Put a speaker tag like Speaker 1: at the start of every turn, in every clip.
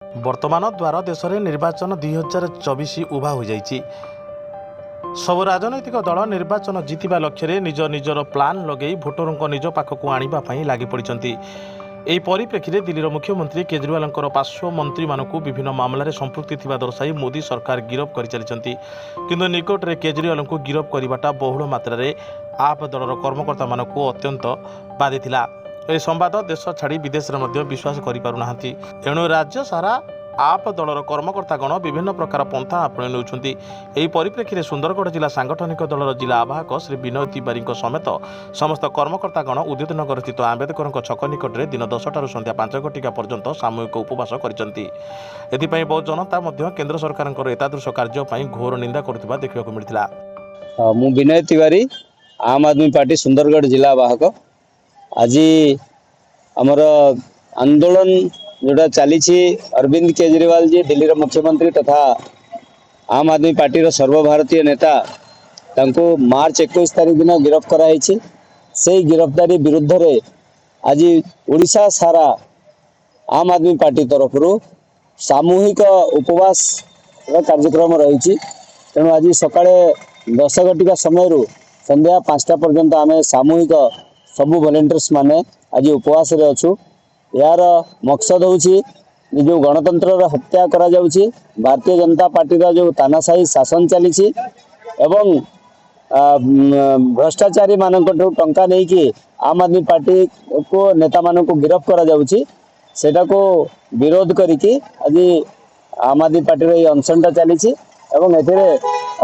Speaker 1: ବର୍ତ୍ତମାନ ଦ୍ୱାର ଦେଶରେ ନିର୍ବାଚନ 2024 ଉଭା ହୋଇଯାଇଛି। ସବୁ ରାଜନୈତିକ ଦଳ ନିର୍ବାଚନ ଜିତିବା ଲକ୍ଷ୍ୟରେ ନିଜ ନିଜର ପ୍ଲାନ୍ ଲଗାଇ ଭୋଟରଙ୍କ ନିଜ ପାଖକୁ ଆଣିବା ପାଇଁ ଲାଗିପଡ଼ିଛନ୍ତି। ଏହି ପରିପ୍ରେକ୍ଷୀରେ ଦିଲ୍ଲୀର ମୁଖ୍ୟମନ୍ତ୍ରୀ କେଜରିୱାଲଙ୍କର ପାର୍ଶ୍ୱ ମନ୍ତ୍ରୀମାନଙ୍କୁ ବିଭିନ୍ନ ମାମଲାରେ ସମ୍ପୃକ୍ତି ଥିବା ଦର୍ଶାଇ ମୋଦି ସରକାର ଗିରଫ କରିଚାଲିଛନ୍ତି। କିନ୍ତୁ ନିକଟରେ କେଜରିୱାଲଙ୍କୁ ଗିରଫ କରିବାଟା ବହୁଳ ମାତ୍ରାରେ ଆପ୍ ଦଳର କର୍ମକର୍ତ୍ତାମାନଙ୍କୁ ଅତ୍ୟନ୍ତ ବାଧିଥିଲା। ଏହି ସମ୍ବାଦ ଦେଶ ଛାଡ଼ି ବିଦେଶରେ ମଧ୍ୟ ବିଶ୍ୱାସ କରିପାରୁନାହାନ୍ତି। ଏଣୁ ରାଜ୍ୟ ସାରା ଆପ୍ ଦଳର କର୍ମକର୍ତ୍ତାଗଣ ବିଭିନ୍ନ ପ୍ରକାର ପନ୍ଥା ଆପଣେଇ ନେଉଛନ୍ତି। ଏହି ପରିପ୍ରେକ୍ଷୀରେ ସୁନ୍ଦରଗଡ଼ ଜିଲ୍ଲା ସାଂଗଠନିକ ଦଳର ଜିଲ୍ଲା ଆବାହକ ଶ୍ରୀ ବିନୟ ତିୱାରୀଙ୍କ ସମେତ ସମସ୍ତ କର୍ମକର୍ତ୍ତାଗଣ ଉଦିତନଗର ସ୍ଥିତ ଆମ୍ବେଦକରଙ୍କ ଛକ ନିକଟରେ ଦିନ 10ଟାରୁ ସନ୍ଧ୍ୟା 5 ଘଟିକା ପର୍ଯ୍ୟନ୍ତ ସାମୂହିକ ଉପବାସ କରିଛନ୍ତି। ଏଥିପାଇଁ ବହୁ ଜନତା ମଧ୍ୟ କେନ୍ଦ୍ର ସରକାରଙ୍କର ଏତାଦୃଶ କାର୍ଯ୍ୟ ପାଇଁ ଘୋର ନିନ୍ଦା କରୁଥିବା ଦେଖିବାକୁ ମିଳିଥିଲା।
Speaker 2: ମୁଁ ବିନୟ ତିୱାରୀ, आम आदमी पार्टी सुंदरगढ़ जिला आवाहक। आज आमर आंदोलन जोटा चली अरविंद केजरीवाल जी दिल्ली मुख्यमंत्री तथा आम आदमी पार्टी सर्वभारतीय नेता तांको मार्च 21 तारीख दिन गिरफ्त कराई। से गिरफ्तारी विरुद्ध रे आज ओडिशा सारा आम आदमी पार्टी तरफ सामूहिक उपवास कार्यक्रम रही। तेणु आज सकाळे 10 घटिका समय संध्या 5टा पर्यंत आम सामूहिक सबू वॉलंटियर्स माने आज उपवास रे अच्छु। यार मकसद होची जो गणतंत्र हत्या करा जाउची, भारतीय जनता पार्टी रा जो तानाशाही शासन चली एवं भ्रष्टाचारी मानक टंका नहीं कि आम आदमी पार्टी को नेता मानक को गिरफ्त करा जाउची, सेटा को विरोध करिकी आज आम आदमी पार्टी रो अनशन चली एवं एथिरे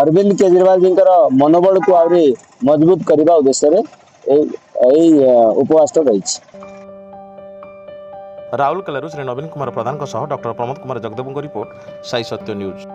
Speaker 2: अरविंद केजरीवाल जी मनोबल को आवरी मजबूत करने उद्देश्य उपवास रही।
Speaker 1: राउरकेलारू श्री नवीन कुमार प्रधान डॉक्टर प्रमोद कुमार जगदेव रिपोर्ट साई सत्य न्यूज।